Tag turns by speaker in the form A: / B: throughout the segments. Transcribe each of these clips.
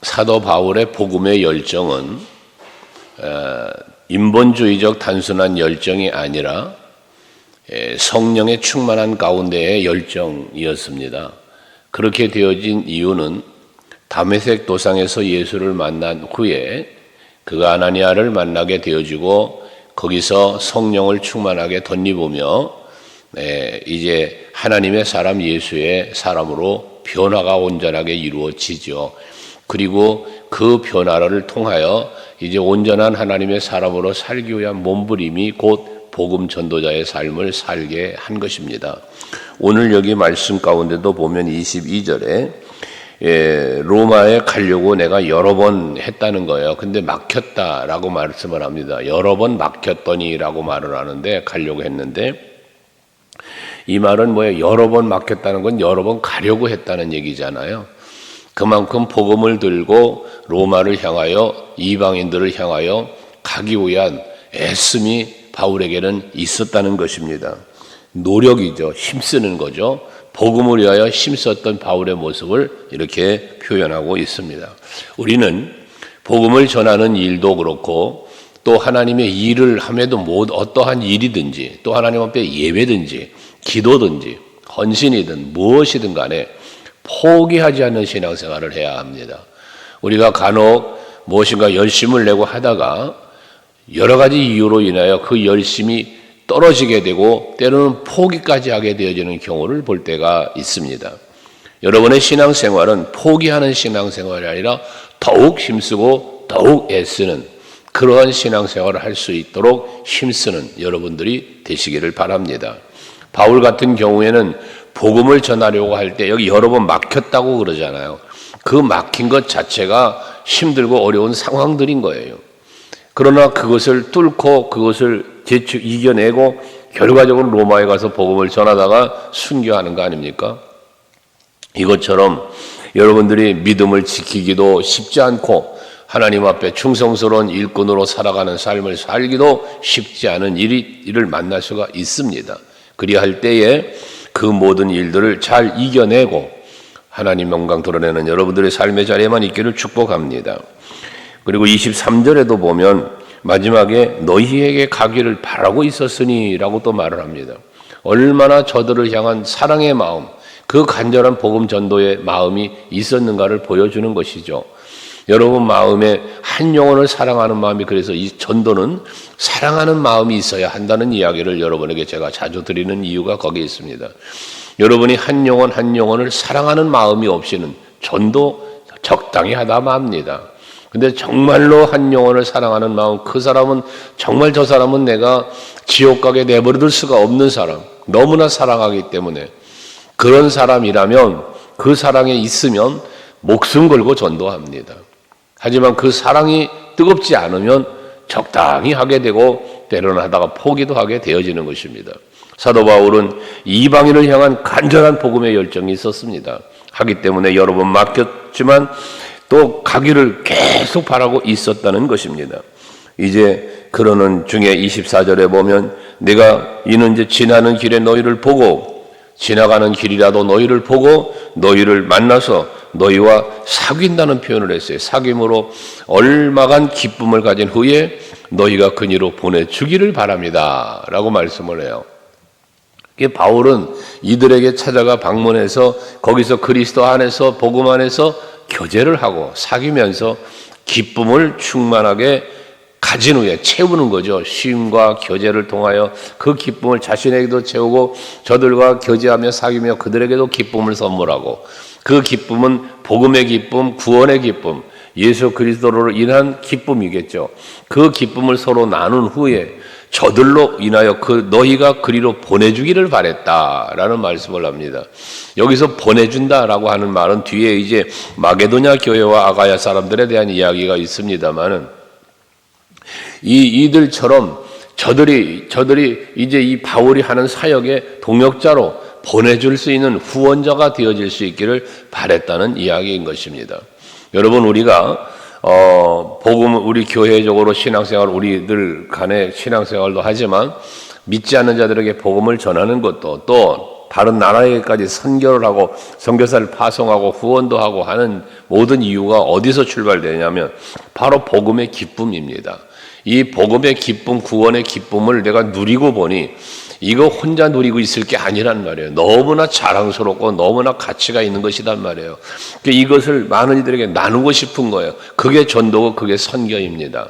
A: 사도 바울의 복음의 열정은 인본주의적 단순한 열정이 아니라 성령의 충만한 가운데의 열정이었습니다. 그렇게 되어진 이유는 다메섹 도상에서 예수를 만난 후에 그가 아나니아를 만나게 되어지고 거기서 성령을 충만하게 덧입으며 이제 하나님의 사람 예수의 사람으로 변화가 온전하게 이루어지죠. 그리고 그 변화를 통하여 이제 온전한 하나님의 사람으로 살기 위한 몸부림이 곧 복음 전도자의 삶을 살게 한 것입니다. 오늘 여기 말씀 가운데도 보면 22절에 로마에 가려고 내가 여러 번 했다는 거예요. 근데 막혔다라고 말씀을 합니다. 여러 번 막혔더니라고 말을 하는데 가려고 했는데 이 말은 뭐예요? 여러 번 막혔다는 건 여러 번 가려고 했다는 얘기잖아요. 그만큼 복음을 들고 로마를 향하여 이방인들을 향하여 가기 위한 애씀이 바울에게는 있었다는 것입니다. 노력이죠. 힘쓰는 거죠. 복음을 위하여 힘썼던 바울의 모습을 이렇게 표현하고 있습니다. 우리는 복음을 전하는 일도 그렇고 또 하나님의 일을 함에도 어떠한 일이든지 또 하나님 앞에 예배든지 기도든지 헌신이든 무엇이든 간에 포기하지 않는 신앙생활을 해야 합니다. 우리가 간혹 무엇인가 열심을 내고 하다가 여러 가지 이유로 인하여 그 열심이 떨어지게 되고 때로는 포기까지 하게 되어지는 경우를 볼 때가 있습니다. 여러분의 신앙생활은 포기하는 신앙생활이 아니라 더욱 힘쓰고 더욱 애쓰는 그러한 신앙생활을 할 수 있도록 힘쓰는 여러분들이 되시기를 바랍니다. 바울 같은 경우에는 복음을 전하려고 할 때 여기 여러 번 막혔다고 그러잖아요. 그 막힌 것 자체가 힘들고 어려운 상황들인 거예요. 그러나 그것을 뚫고 그것을 이겨내고 결과적으로 로마에 가서 복음을 전하다가 순교하는 거 아닙니까? 이것처럼 여러분들이 믿음을 지키기도 쉽지 않고 하나님 앞에 충성스러운 일꾼으로 살아가는 삶을 살기도 쉽지 않은 일을 만날 수가 있습니다. 그리할 때에 그 모든 일들을 잘 이겨내고 하나님 영광 드러내는 여러분들의 삶의 자리에만 있기를 축복합니다. 그리고 23절에도 보면 마지막에 너희에게 가기를 바라고 있었으니 라고 또 말을 합니다. 얼마나 저들을 향한 사랑의 마음, 그 간절한 복음 전도의 마음이 있었는가를 보여주는 것이죠. 여러분 마음에 한 영혼을 사랑하는 마음이, 그래서 이 전도는 사랑하는 마음이 있어야 한다는 이야기를 여러분에게 제가 자주 드리는 이유가 거기에 있습니다. 여러분이 한 영혼 한 영혼을 사랑하는 마음이 없이는 전도 적당히 하다 맙니다. 근데 정말로 한 영혼을 사랑하는 마음, 그 사람은 정말 저 사람은 내가 지옥 가게 내버려둘 수가 없는 사람, 너무나 사랑하기 때문에 그런 사람이라면 그 사랑에 있으면 목숨 걸고 전도합니다. 하지만 그 사랑이 뜨겁지 않으면 적당히 하게 되고 때로는 하다가 포기도 하게 되어지는 것입니다. 사도 바울은 이방인을 향한 간절한 복음의 열정이 있었습니다. 하기 때문에 여러 번 막혔지만 또 가기를 계속 바라고 있었다는 것입니다. 이제 그러는 중에 24절에 보면 내가 이는 이제 지나는 길에 너희를 보고 지나가는 길이라도 너희를 보고 너희를 만나서 너희와 사귄다는 표현을 했어요. 사귐으로 얼마간 기쁨을 가진 후에 너희가 그니로 보내주기를 바랍니다 라고 말씀을 해요. 바울은 이들에게 찾아가 방문해서 거기서 그리스도 안에서 복음 안에서 교제를 하고 사귀면서 기쁨을 충만하게 가진 후에 채우는 거죠. 쉼과 교제를 통하여 그 기쁨을 자신에게도 채우고 저들과 교제하며 사귀며 그들에게도 기쁨을 선물하고, 그 기쁨은 복음의 기쁨, 구원의 기쁨, 예수 그리스도로 인한 기쁨이겠죠. 그 기쁨을 서로 나눈 후에 저들로 인하여 너희가 그리로 보내주기를 바랬다라는 말씀을 합니다. 여기서 보내준다라고 하는 말은 뒤에 이제 마게도냐 교회와 아가야 사람들에 대한 이야기가 있습니다만은 이들처럼 저들이 이제 이 바울이 하는 사역의 동역자로 보내줄 수 있는 후원자가 되어질 수 있기를 바랬다는 이야기인 것입니다. 여러분, 우리가 복음을 우리 교회적으로 신앙생활, 우리들 간의 신앙생활도 하지만 믿지 않는 자들에게 복음을 전하는 것도 또 다른 나라에까지 선교를 하고 선교사를 파송하고 후원도 하고 하는 모든 이유가 어디서 출발되냐면 바로 복음의 기쁨입니다. 이 복음의 기쁨, 구원의 기쁨을 내가 누리고 보니 이거 혼자 누리고 있을 게 아니란 말이에요. 너무나 자랑스럽고 너무나 가치가 있는 것이란 말이에요. 이것을 많은 이들에게 나누고 싶은 거예요. 그게 전도고 그게 선교입니다.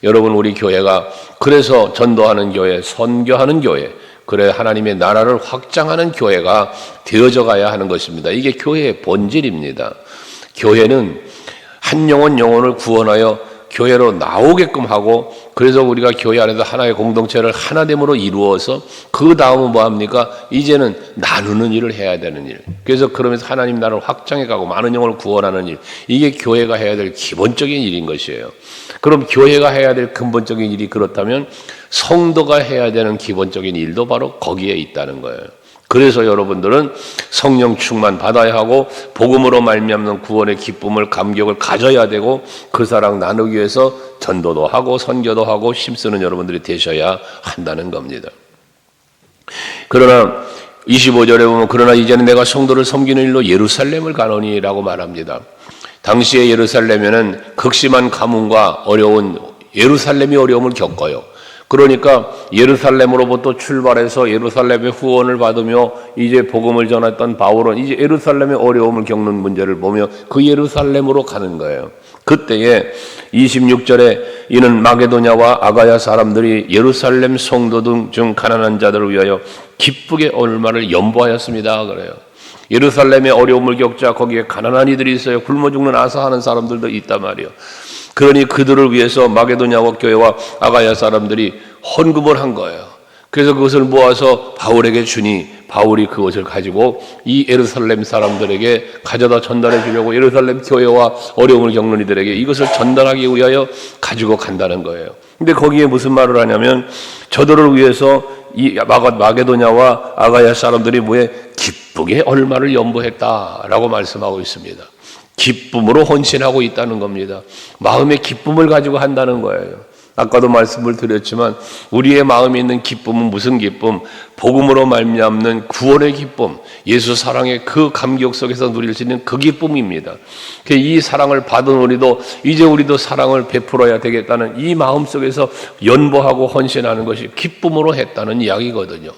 A: 여러분, 우리 교회가 그래서 전도하는 교회, 선교하는 교회, 그래 하나님의 나라를 확장하는 교회가 되어져 가야 하는 것입니다. 이게 교회의 본질입니다. 교회는 한 영혼을 구원하여 교회로 나오게끔 하고, 그래서 우리가 교회 안에서 하나의 공동체를 하나됨으로 이루어서 그 다음은 뭐합니까? 이제는 나누는 일을 해야 되는 일. 그래서 그러면서 하나님 나라를 확장해 가고 많은 영혼을 구원하는 일, 이게 교회가 해야 될 기본적인 일인 것이에요. 그럼 교회가 해야 될 근본적인 일이 그렇다면 성도가 해야 되는 기본적인 일도 바로 거기에 있다는 거예요. 그래서 여러분들은 성령 충만 받아야 하고 복음으로 말미암는 구원의 기쁨을, 감격을 가져야 되고 그 사랑 나누기 위해서 전도도 하고 선교도 하고 힘쓰는 여러분들이 되셔야 한다는 겁니다. 그러나 25절에 보면 그러나 이제는 내가 성도를 섬기는 일로 예루살렘을 가노니라고 말합니다. 당시에 예루살렘에는 극심한 가뭄과 예루살렘이 어려움을 겪어요. 그러니까 예루살렘으로부터 출발해서 예루살렘의 후원을 받으며 이제 복음을 전했던 바울은 이제 예루살렘의 어려움을 겪는 문제를 보며 그 예루살렘으로 가는 거예요. 그때에 26절에 이는 마게도냐와 아가야 사람들이 예루살렘 성도 중 가난한 자들을 위하여 기쁘게 얼마를 연보하였습니다. 그래요. 예루살렘의 어려움을 겪자 거기에 가난한 이들이 있어요. 굶어 죽는 아사하는 사람들도 있단 말이에요. 그러니 그들을 위해서 마게도냐 교회와 아가야 사람들이 헌금을 한 거예요. 그래서 그것을 모아서 바울에게 주니 바울이 그것을 가지고 이 예루살렘 사람들에게 가져다 전달해 주려고 예루살렘 교회와 어려움을 겪는 이들에게 이것을 전달하기 위하여 가지고 간다는 거예요. 근데 거기에 무슨 말을 하냐면 저들을 위해서 이 마게도냐와 아가야 사람들이 기쁘게 얼마를 연보했다라고 말씀하고 있습니다. 기쁨으로 헌신하고 있다는 겁니다. 마음의 기쁨을 가지고 한다는 거예요. 아까도 말씀을 드렸지만 우리의 마음에 있는 기쁨은 무슨 기쁨? 복음으로 말미암는 구원의 기쁨, 예수 사랑의 그 감격 속에서 누릴 수 있는 그 기쁨입니다. 이 사랑을 받은 우리도 사랑을 베풀어야 되겠다는 이 마음 속에서 연보하고 헌신하는 것이 기쁨으로 했다는 이야기거든요.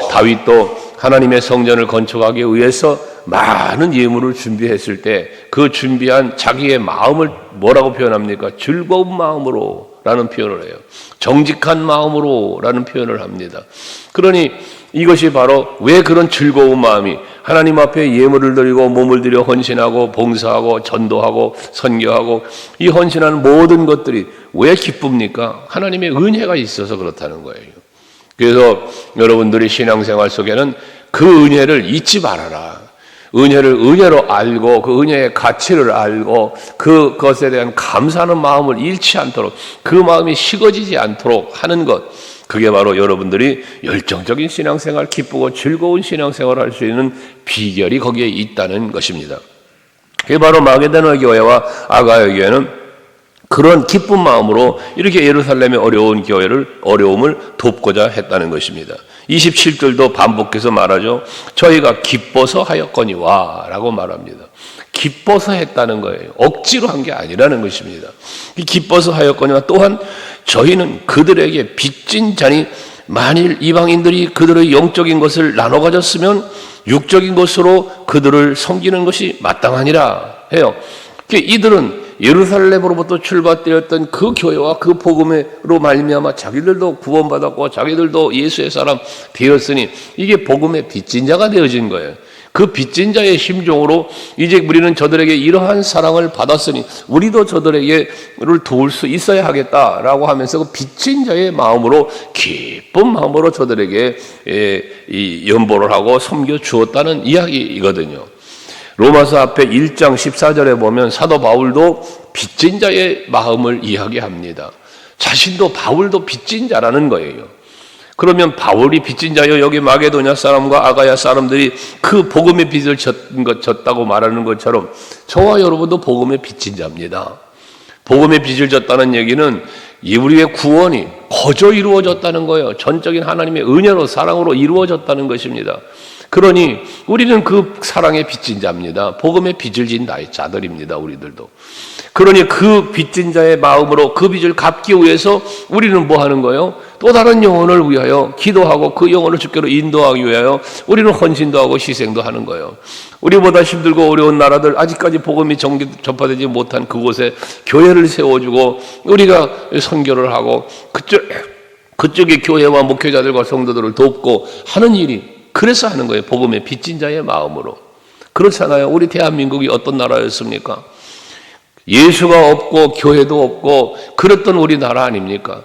A: 다윗도 하나님의 성전을 건축하기 위해서 많은 예물을 준비했을 때 그 준비한 자기의 마음을 뭐라고 표현합니까? 즐거운 마음으로 라는 표현을 해요. 정직한 마음으로 라는 표현을 합니다. 그러니 이것이 바로 왜 그런 즐거운 마음이 하나님 앞에 예물을 드리고 몸을 들여 헌신하고 봉사하고 전도하고 선교하고 이 헌신하는 모든 것들이 왜 기쁩니까? 하나님의 은혜가 있어서 그렇다는 거예요. 그래서 여러분들이 신앙생활 속에는 그 은혜를 잊지 말아라. 은혜를 은혜로 알고 그 은혜의 가치를 알고 그것에 대한 감사하는 마음을 잃지 않도록 그 마음이 식어지지 않도록 하는 것, 그게 바로 여러분들이 열정적인 신앙생활, 기쁘고 즐거운 신앙생활을 할 수 있는 비결이 거기에 있다는 것입니다. 그게 바로 마게도냐 교회와 아가야 교회는 그런 기쁜 마음으로 이렇게 예루살렘의 어려움을 돕고자 했다는 것입니다. 27절도 반복해서 말하죠. 저희가 기뻐서 하였거니와 라고 말합니다. 기뻐서 했다는 거예요. 억지로 한 게 아니라는 것입니다. 기뻐서 하였거니와 또한 저희는 그들에게 빚진 자니 만일 이방인들이 그들의 영적인 것을 나눠 가졌으면 육적인 것으로 그들을 섬기는 것이 마땅하니라 해요. 이들은 예루살렘으로부터 출발되었던 그 교회와 그 복음으로 말미암아 자기들도 구원받았고 자기들도 예수의 사람 되었으니 이게 복음의 빚진 자가 되어진 거예요. 그 빚진 자의 심정으로 이제 우리는 저들에게 이러한 사랑을 받았으니 우리도 저들에게를 도울 수 있어야 하겠다라고 하면서 그 빚진 자의 마음으로 기쁜 마음으로 저들에게 연보를 하고 섬겨 주었다는 이야기이거든요. 로마서 앞에 1장 14절에 보면 사도 바울도 빚진 자의 마음을 이야기합니다. 자신도 바울도 빚진 자라는 거예요. 그러면 바울이 빚진 자여 여기 마게도냐 사람과 아가야 사람들이 그 복음의 빚을 졌다고 말하는 것처럼 저와 여러분도 복음의 빚진 자입니다. 복음의 빚을 졌다는 얘기는 우리의 구원이 거저 이루어졌다는 거예요. 전적인 하나님의 은혜로 사랑으로 이루어졌다는 것입니다. 그러니 우리는 그 사랑의 빚진 자입니다. 복음의 빚을 진 자들입니다. 우리들도. 그러니 그 빚진 자의 마음으로 그 빚을 갚기 위해서 우리는 뭐 하는 거예요? 또 다른 영혼을 위하여 기도하고 그 영혼을 주께로 인도하기 위하여 우리는 헌신도 하고 희생도 하는 거예요. 우리보다 힘들고 어려운 나라들, 아직까지 복음이 전파되지 못한 그곳에 교회를 세워주고 우리가 선교를 하고 그쪽의 교회와 목회자들과 성도들을 돕고 하는 일이, 그래서 하는 거예요. 복음의 빚진 자의 마음으로. 그렇잖아요. 우리 대한민국이 어떤 나라였습니까? 예수가 없고 교회도 없고 그랬던 우리나라 아닙니까?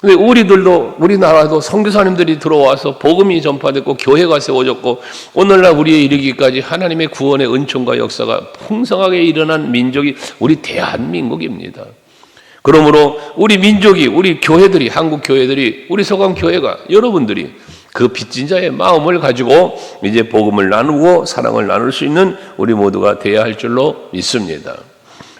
A: 근데 우리나라도 선교사님들이 들어와서 복음이 전파됐고 교회가 세워졌고 오늘날 우리에 이르기까지 하나님의 구원의 은총과 역사가 풍성하게 일어난 민족이 우리 대한민국입니다. 그러므로 우리 민족이, 우리 교회들이, 한국 교회들이, 우리 서강교회가, 여러분들이 그 빚진 자의 마음을 가지고 이제 복음을 나누고 사랑을 나눌 수 있는 우리 모두가 되어야 할 줄로 믿습니다.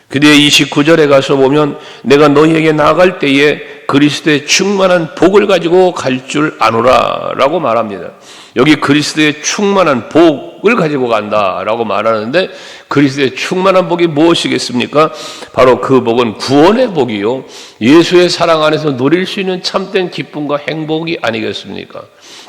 A: 그뒤에 29절에 가서 보면 내가 너희에게 나아갈 때에 그리스도의 충만한 복을 가지고 갈 줄 아노라 라고 말합니다. 여기 그리스도의 충만한 복을 가지고 간다라고 말하는데 그리스도의 충만한 복이 무엇이겠습니까? 바로 그 복은 구원의 복이요, 예수의 사랑 안에서 누릴 수 있는 참된 기쁨과 행복이 아니겠습니까?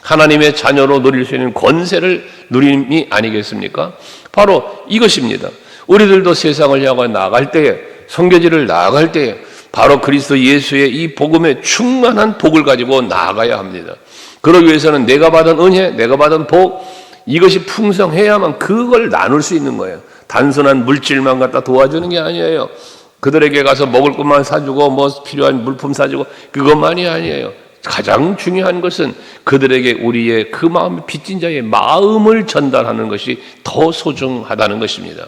A: 하나님의 자녀로 누릴 수 있는 권세를 누림이 아니겠습니까? 바로 이것입니다. 우리들도 세상을 향해 나아갈 때에, 선교지를 나아갈 때에 바로 그리스도 예수의 이 복음의 충만한 복을 가지고 나아가야 합니다. 그러기 위해서는 내가 받은 은혜, 내가 받은 복, 이것이 풍성해야만 그걸 나눌 수 있는 거예요. 단순한 물질만 갖다 도와주는 게 아니에요. 그들에게 가서 먹을 것만 사주고 뭐 필요한 물품 사주고 그것만이 아니에요. 가장 중요한 것은 그들에게 우리의 그 마음, 빚진 자의 마음을 전달하는 것이 더 소중하다는 것입니다.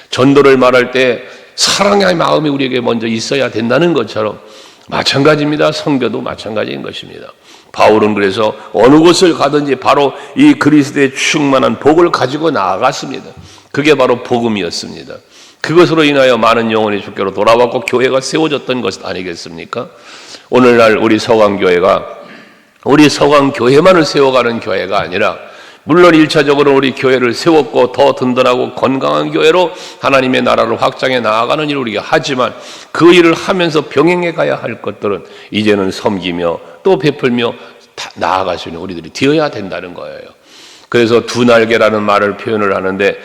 A: 전도를 말할 때 사랑의 마음이 우리에게 먼저 있어야 된다는 것처럼 마찬가지입니다. 선교도 마찬가지인 것입니다. 바울은 그래서 어느 곳을 가든지 바로 이 그리스도의 충만한 복을 가지고 나아갔습니다. 그게 바로 복음이었습니다. 그것으로 인하여 많은 영혼이 주께로 돌아왔고 교회가 세워졌던 것 아니겠습니까? 오늘날 우리 서강교회가 우리 서강교회만을 세워가는 교회가 아니라 물론 1차적으로 우리 교회를 세웠고 더 든든하고 건강한 교회로 하나님의 나라를 확장해 나아가는 일을 우리가 하지만 그 일을 하면서 병행해 가야 할 것들은 이제는 섬기며 또 베풀며 나아갈 수 있는 우리들이 되어야 된다는 거예요. 그래서 두 날개라는 말을 표현을 하는데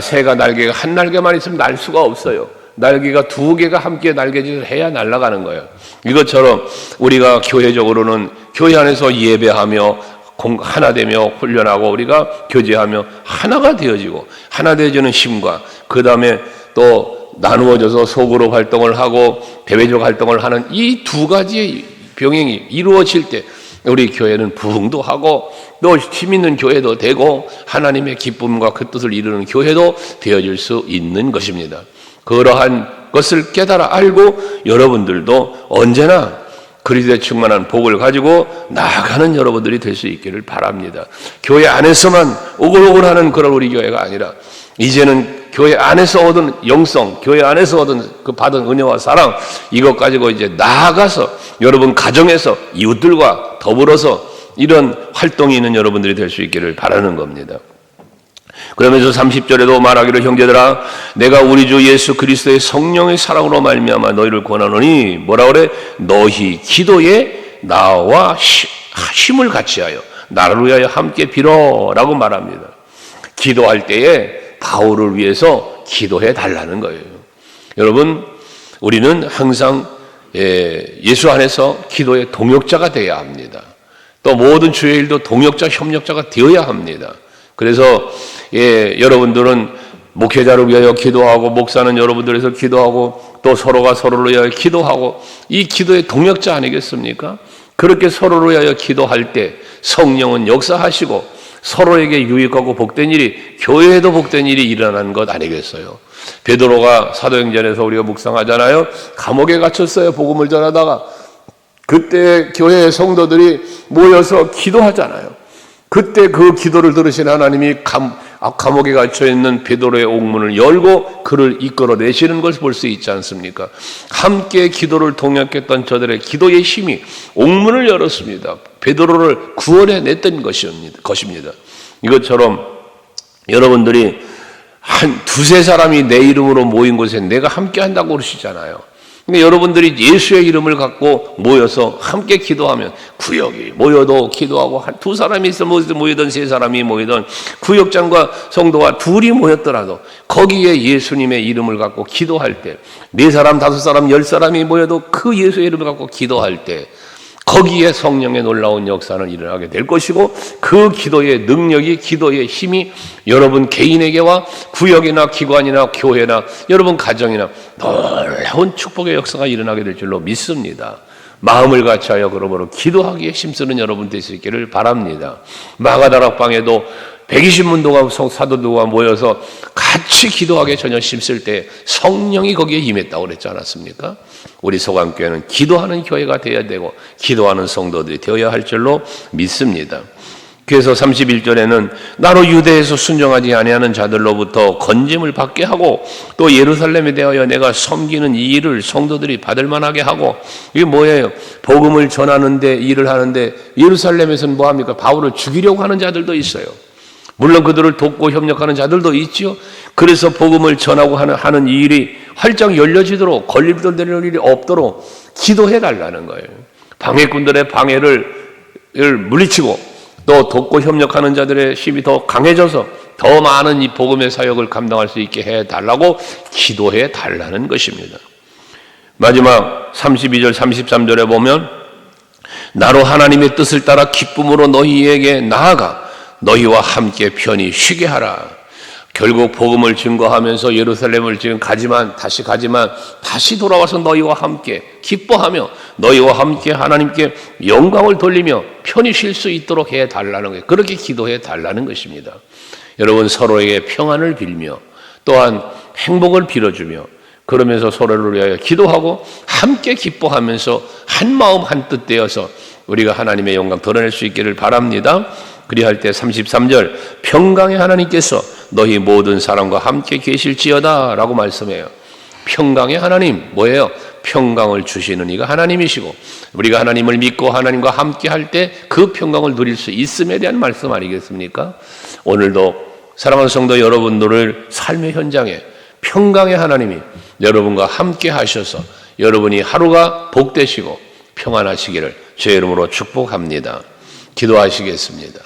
A: 새가 날개가 한 날개만 있으면 날 수가 없어요. 날개가 두 개가 함께 날개짓을 해야 날아가는 거예요. 이것처럼 우리가 교회적으로는 교회 안에서 예배하며 하나 되며 훈련하고 우리가 교제하며 하나가 되어지고 하나 되어지는 힘과 그 다음에 또 나누어져서 속으로 활동을 하고 대외적 활동을 하는 이 두 가지의 병행이 이루어질 때 우리 교회는 부흥도 하고 또 힘 있는 교회도 되고 하나님의 기쁨과 그 뜻을 이루는 교회도 되어질 수 있는 것입니다. 그러한 것을 깨달아 알고 여러분들도 언제나 그리스도의 충만한 복을 가지고 나아가는 여러분들이 될 수 있기를 바랍니다. 교회 안에서만 오글오글하는 그런 우리 교회가 아니라 이제는 교회 안에서 얻은 영성, 교회 안에서 얻은 그 받은 은혜와 사랑 이것 가지고 이제 나아가서 여러분 가정에서 이웃들과 더불어서 이런 활동이 있는 여러분들이 될 수 있기를 바라는 겁니다. 그러면서 30절에도 말하기를 형제들아 내가 우리 주 예수 그리스도의 성령의 사랑으로 말미암아 너희를 권하노니 뭐라 그래? 너희 기도에 나와 힘을 같이하여 나를 위하여 함께 빌어라고 말합니다. 기도할 때에 바울을 위해서 기도해 달라는 거예요. 여러분 우리는 항상 예수 안에서 기도의 동역자가 되어야 합니다. 또 모든 주의 일도 동역자, 협력자가 되어야 합니다. 그래서 여러분들은 목회자를 위하여 기도하고 목사는 여러분들에서 기도하고 또 서로가 서로를 위하여 기도하고 이 기도의 동역자 아니겠습니까? 그렇게 서로를 위하여 기도할 때 성령은 역사하시고 서로에게 유익하고 복된 일이 교회에도 복된 일이 일어나는 것 아니겠어요? 베드로가 사도행전에서 우리가 묵상하잖아요. 감옥에 갇혔어요. 복음을 전하다가 그때 교회의 성도들이 모여서 기도하잖아요. 그때 그 기도를 들으신 하나님이 감옥에 갇혀있는 베드로의 옥문을 열고 그를 이끌어내시는 것을 볼 수 있지 않습니까? 함께 기도를 동역했던 저들의 기도의 힘이 옥문을 열었습니다. 베드로를 구원해냈던 것입니다. 이것처럼 여러분들이 한 두세 사람이 내 이름으로 모인 곳에 내가 함께 한다고 그러시잖아요. 근데 여러분들이 예수의 이름을 갖고 모여서 함께 기도하면, 구역이 모여도 기도하고 한 두 사람이 있어 모이든 세 사람이 모이든 구역장과 성도가 둘이 모였더라도 거기에 예수님의 이름을 갖고 기도할 때, 네 사람, 다섯 사람, 열 사람이 모여도 그 예수의 이름을 갖고 기도할 때 거기에 성령의 놀라운 역사는 일어나게 될 것이고, 그 기도의 능력이, 기도의 힘이 여러분 개인에게와 구역이나 기관이나 교회나 여러분 가정이나 놀라운 축복의 역사가 일어나게 될 줄로 믿습니다. 마음을 같이하여 그러므로 기도하기에 힘쓰는 여러분 될 수 있기를 바랍니다. 마가다락방에도 120문도가 사도들과 모여서 같이 기도하기에 전혀 힘쓸 때 성령이 거기에 임했다고 그랬지 않았습니까? 우리 소강교회는 기도하는 교회가 되어야 되고 기도하는 성도들이 되어야 할 줄로 믿습니다. 그래서 31절에는 나로 유대에서 순종하지 아니하는 자들로부터 건짐을 받게 하고 또 예루살렘에 대하여 내가 섬기는 이 일을 성도들이 받을 만하게 하고, 이게 뭐예요? 복음을 전하는데 일을 하는데 예루살렘에서는 뭐합니까? 바울을 죽이려고 하는 자들도 있어요. 물론 그들을 돕고 협력하는 자들도 있지요. 그래서 복음을 전하고 하는 이 일이 활짝 열려지도록, 걸림돌 되는 일이 없도록 기도해 달라는 거예요. 방해꾼들의 방해를 물리치고 또 돕고 협력하는 자들의 힘이 더 강해져서 더 많은 이 복음의 사역을 감당할 수 있게 해 달라고 기도해 달라는 것입니다. 마지막 32절 33절에 보면 나로 하나님의 뜻을 따라 기쁨으로 너희에게 나아가 너희와 함께 편히 쉬게 하라. 결국 복음을 증거하면서 예루살렘을 지금 다시 돌아와서 너희와 함께 기뻐하며 너희와 함께 하나님께 영광을 돌리며 편히 쉴 수 있도록 해달라는 거예요. 그렇게 기도해 달라는 것입니다. 여러분, 서로에게 평안을 빌며 또한 행복을 빌어주며 그러면서 서로를 위하여 기도하고 함께 기뻐하면서 한 마음 한 뜻 되어서 우리가 하나님의 영광 드러낼 수 있기를 바랍니다. 그리할 때 33절 평강의 하나님께서 너희 모든 사람과 함께 계실지어다 라고 말씀해요. 평강의 하나님, 뭐예요? 평강을 주시는 이가 하나님이시고 우리가 하나님을 믿고 하나님과 함께 할 때 그 평강을 누릴 수 있음에 대한 말씀 아니겠습니까? 오늘도 사랑하는 성도 여러분들을 삶의 현장에 평강의 하나님이 여러분과 함께 하셔서 여러분이 하루가 복되시고 평안하시기를 주의 이름으로 축복합니다. 기도하시겠습니다.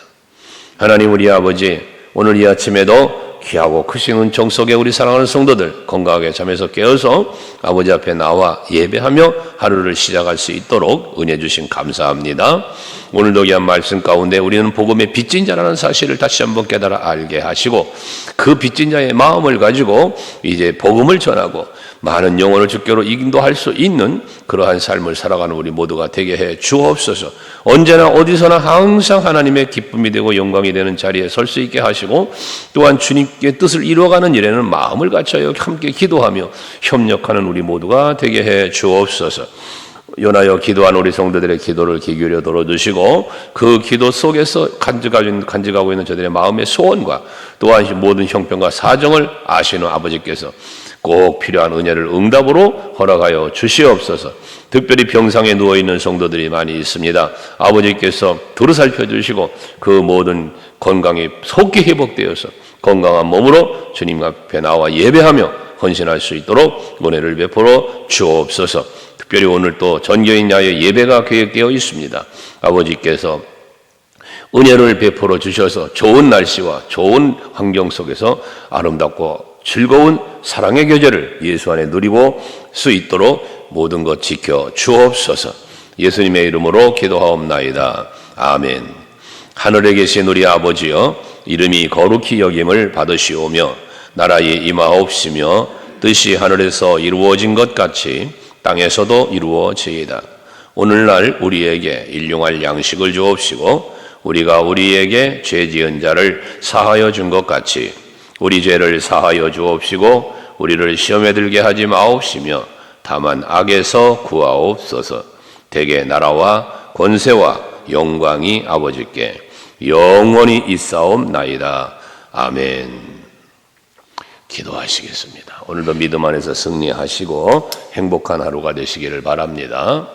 A: 하나님, 우리 아버지, 오늘 이 아침에도 귀하고 크신 은총 속에 우리 사랑하는 성도들 건강하게 잠에서 깨어서 아버지 앞에 나와 예배하며 하루를 시작할 수 있도록 은혜 주신 감사합니다. 오늘도 귀한 말씀 가운데 우리는 복음의 빚진 자라는 사실을 다시 한번 깨달아 알게 하시고 그 빚진 자의 마음을 가지고 이제 복음을 전하고 많은 영혼을 주께로 인도할 수 있는 그러한 삶을 살아가는 우리 모두가 되게 해 주옵소서. 언제나 어디서나 항상 하나님의 기쁨이 되고 영광이 되는 자리에 설 수 있게 하시고 또한 주님께 뜻을 이루어가는 일에는 마음을 갖춰 함께 기도하며 협력하는 우리 모두가 되게 해 주옵소서. 연하여 기도한 우리 성도들의 기도를 귀 기울여 들어주시고 그 기도 속에서 간직하고 있는 저들의 마음의 소원과 또한 모든 형편과 사정을 아시는 아버지께서 꼭 필요한 은혜를 응답으로 허락하여 주시옵소서. 특별히 병상에 누워있는 성도들이 많이 있습니다. 아버지께서 두루 살펴주시고 그 모든 건강이 속히 회복되어서 건강한 몸으로 주님 앞에 나와 예배하며 헌신할 수 있도록 은혜를 베풀어 주옵소서. 특별히 오늘 또 전교인 야외 예배가 계획되어 있습니다. 아버지께서 은혜를 베풀어 주셔서 좋은 날씨와 좋은 환경 속에서 아름답고 즐거운 사랑의 교제를 예수 안에 누리고 수 있도록 모든 것 지켜 주옵소서. 예수님의 이름으로 기도하옵나이다. 아멘. 하늘에 계신 우리 아버지여, 이름이 거룩히 여김을 받으시오며 나라에 임하옵시며 뜻이 하늘에서 이루어진 것 같이 땅에서도 이루어지이다. 오늘날 우리에게 일용할 양식을 주옵시고 우리가 우리에게 죄 지은 자를 사하여 준 것 같이 우리 죄를 사하여 주옵시고 우리를 시험에 들게 하지 마옵시며 다만 악에서 구하옵소서. 대개 나라와 권세와 영광이 아버지께 영원히 있사옵나이다. 아멘. 기도하시겠습니다. 오늘도 믿음 안에서 승리하시고 행복한 하루가 되시기를 바랍니다.